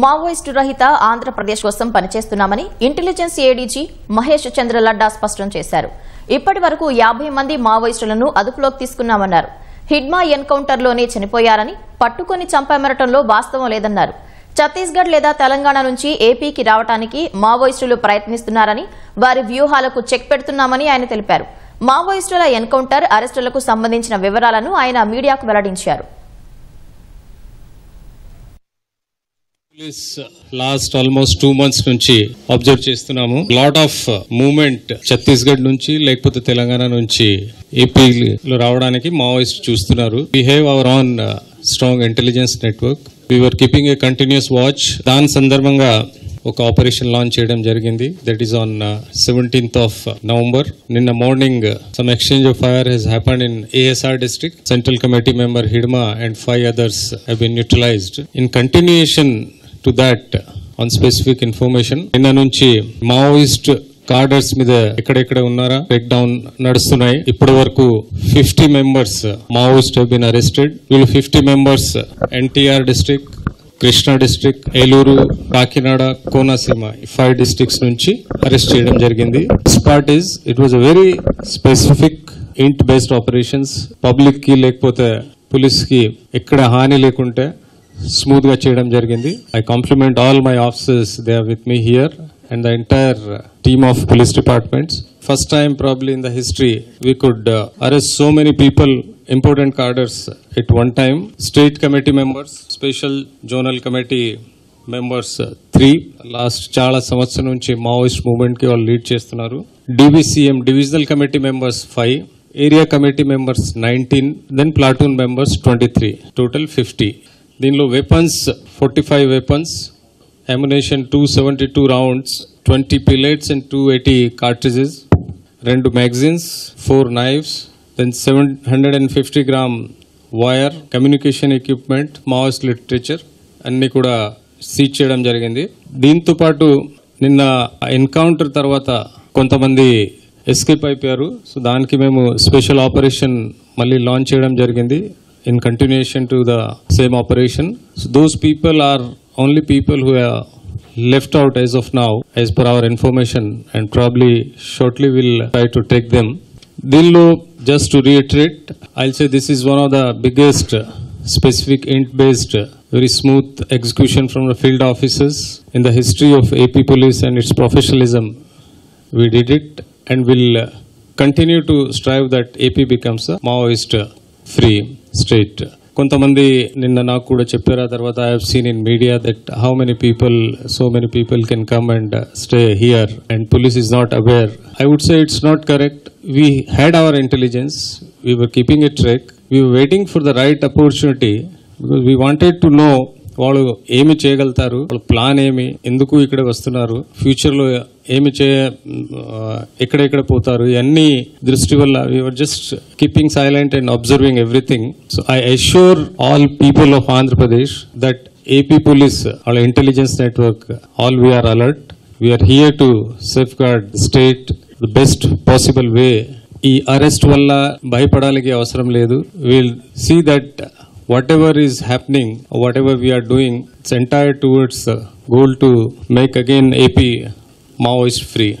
Maoist రహిత ఆంధ్రప్రదేశ్ కోసం పనిచేస్తున్నామని intelligence ADG Mahesh చంద్ర లడ్డా స్పష్టం చేశారు. ఇప్పటి వరకు 50 మంది మావోయిస్టులను అదుపులోకి తీసుకున్నామన్నారు. హిడ్మా ఎన్కౌంటర్లోనే చనిపోయారని, పట్టుకొని చంపామనటంలో వాస్తవం లేదన్నారు. ఛత్తీస్గఢ్ లేదా తెలంగాణ నుంచి ఏపీకి రావడానికి మావోయిస్టులు ప్రయత్నిస్తున్నారని, వారి వ్యూహాలకు చెక్ పెడుతున్నామని ఆయన తెలిపారు. మావోయిస్టుల ఎన్కౌంటర్, అరెస్టులకు సంబంధించిన వివరాలను ఆయన మీడియాకు వెల్లడించారు. లాస్ట్ ఆల్మోస్ట్ 2 months నుంచి అబ్జర్వ్ చేస్తున్నాము. లాట్ ఆఫ్ మూవ్మెంట్ ఛత్తీస్గఢ్ నుంచి లేకపోతే తెలంగాణ నుంచి ఏపీలో రావడానికి మావోయిస్ట్ చూస్తున్నారు. We have our own strong intelligence network. We were keeping a continuous watch. దాని సందర్భంగా ఒక ఆపరేషన్ లాంచ్ చేయడం జరిగింది. That is on 17th of November. నిన్న morning some exchange of fire has happened in ASR district. Central Committee member Hidma and 5 others have been neutralized. In continuation to that, on specific information, నిన్న నుంచి Maoist కార్డర్స్ మీద ఎక్కడెక్కడ ఉన్నారా break down నడుస్తున్నాయి. ఇప్పటి వరకు 50 members Maoist have been arrested. వీళ్ళు 50 members NTR district, Krishna district, Eluru, Kakinada, Konaseema 5 districts నుంచి అరెస్ట్ చేయడం జరిగింది. This part is it was a very specific ఇంట్ బేస్డ్ ఆపరేషన్స్. పబ్లిక్ కి లేకపోతే పోలీస్ కి ఎక్కడ హాని లేకుంటే స్మూత్ గా చేయడం జరిగింది. I compliment all my officers, they are with me here and the entire team of police departments. First time probably in the history we could arrest so many people, important cadres at one time. State committee members, special zonal committee members 3. Last చాలా సంవత్సరం నుంచి Maoist movement కి వాళ్ళు lead చేస్తున్నారు. DBCM divisional committee members 5, area committee members 19, then platoon members 23, total 50. దీనిలో weapons 45 weapons, ammunition 272 rounds, 20 pellets and 280 cartridges, 2 magazines, 4 knives, then 750 gram wire, communication equipment, Maoist literature అన్ని కూడా seize చేయడం జరిగింది. దీంతో పాటు నిన్న ఎన్కౌంటర్ తర్వాత కొంతమంది ఎస్కేప్ అయిపోయారు. సో దానికి మేము స్పెషల్ ఆపరేషన్ మళ్ళీ లాంచ్ చేయడం జరిగింది. In continuation to the same operation. So those people are only people who are left out as of now, as per our information, and probably shortly we'll try to take them. Dillo, just to reiterate, I'll say this is one of the biggest specific int-based, very smooth execution from the field officers in the history of AP Police and its professionalism. We did it, and we'll continue to strive that AP becomes a Maoist free state. కొంతమంది నిన్న నాకు కూడా చెప్పారు. ఆ తర్వాత I have seen in media that how many people, so many people can come and stay here and police is not aware. I would say it's not correct. We had our intelligence, we were keeping it track, we were waiting for the right opportunity because we wanted to know వాళ్ళు ఏమి చేయగలుగుతారు, వాళ్ళ plan ఏమి, ఎందుకు ఇక్కడ వస్తున్నారు, future లో ఏమి ఎక్కడెక్కడ పోతారు, ఇవన్నీ దృష్టి వల్ల we were just keeping silent and observing everything. So I assure all people of Andhra Pradesh that AP Police, our intelligence network, all we are alert. We are here to safeguard the state the best possible way. ఈ arrest వల్ల భయపడాలికి అవసరం లేదు. We'll see that whatever is happening, whatever we are doing, it's entire towards the goal to make again AP Maoist free.